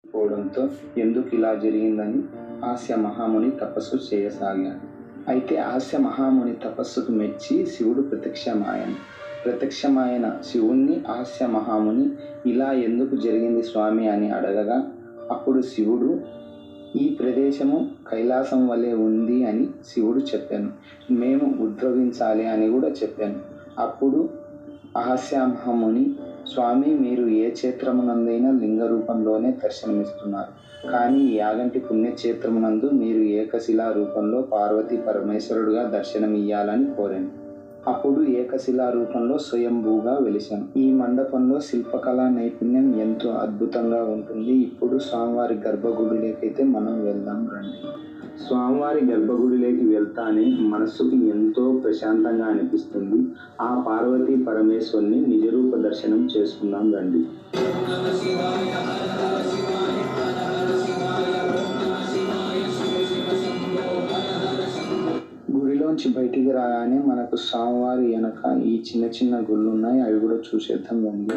పోవడంతో ఎందుకు ఇలా జరిగిందని ఆస్య మహాముని తపస్సు చేయసాగాడు. అయితే ఆస్య మహాముని తపస్సుకు మెచ్చి శివుడు ప్రత్యక్షమైన శివుణ్ణి ఆస్య మహాముని ఇలా ఎందుకు జరిగింది స్వామి అని అడగగా, అప్పుడు శివుడు ఈ ప్రదేశము కైలాసం వలె ఉంది అని శివుడు చెప్పాను. మేము ఉద్భవించాలి అని కూడా చెప్పాను. అప్పుడు ఆస్య మహాముని, స్వామి మీరు ఏ క్షేత్రమునందైనా లింగ రూపంలోనే దర్శనమిస్తున్నారు, కానీ ఈ యాగంటి పుణ్యక్షేత్రమునందు మీరు ఏకశిలా రూపంలో పార్వతీ పరమేశ్వరుడుగా దర్శనమియ్యాలని కోరాను. అప్పుడు ఏకశిలా రూపంలో స్వయంభూగా వెలిశాను. ఈ మండపంలో శిల్పకళా నైపుణ్యం ఎంతో అద్భుతంగా ఉంటుంది. ఇప్పుడు స్వామివారి గర్భగుడిలోకైతే మనం వెళ్దాం రండి. స్వామివారి గర్భగుడిలోకి వెళ్తానే మనస్సుకి ఎంతో ప్రశాంతంగా అనిపిస్తుంది. ఆ పార్వతీ పరమేశ్వరుని నిజరూప దర్శనం చేసుకుందాం రండి. గుడిలోంచి బయటికి రాగానే మనకు స్వామివారి వెనక ఈ చిన్న చిన్న గుళ్ళు ఉన్నాయి, అవి కూడా చూసేద్దాం రండి.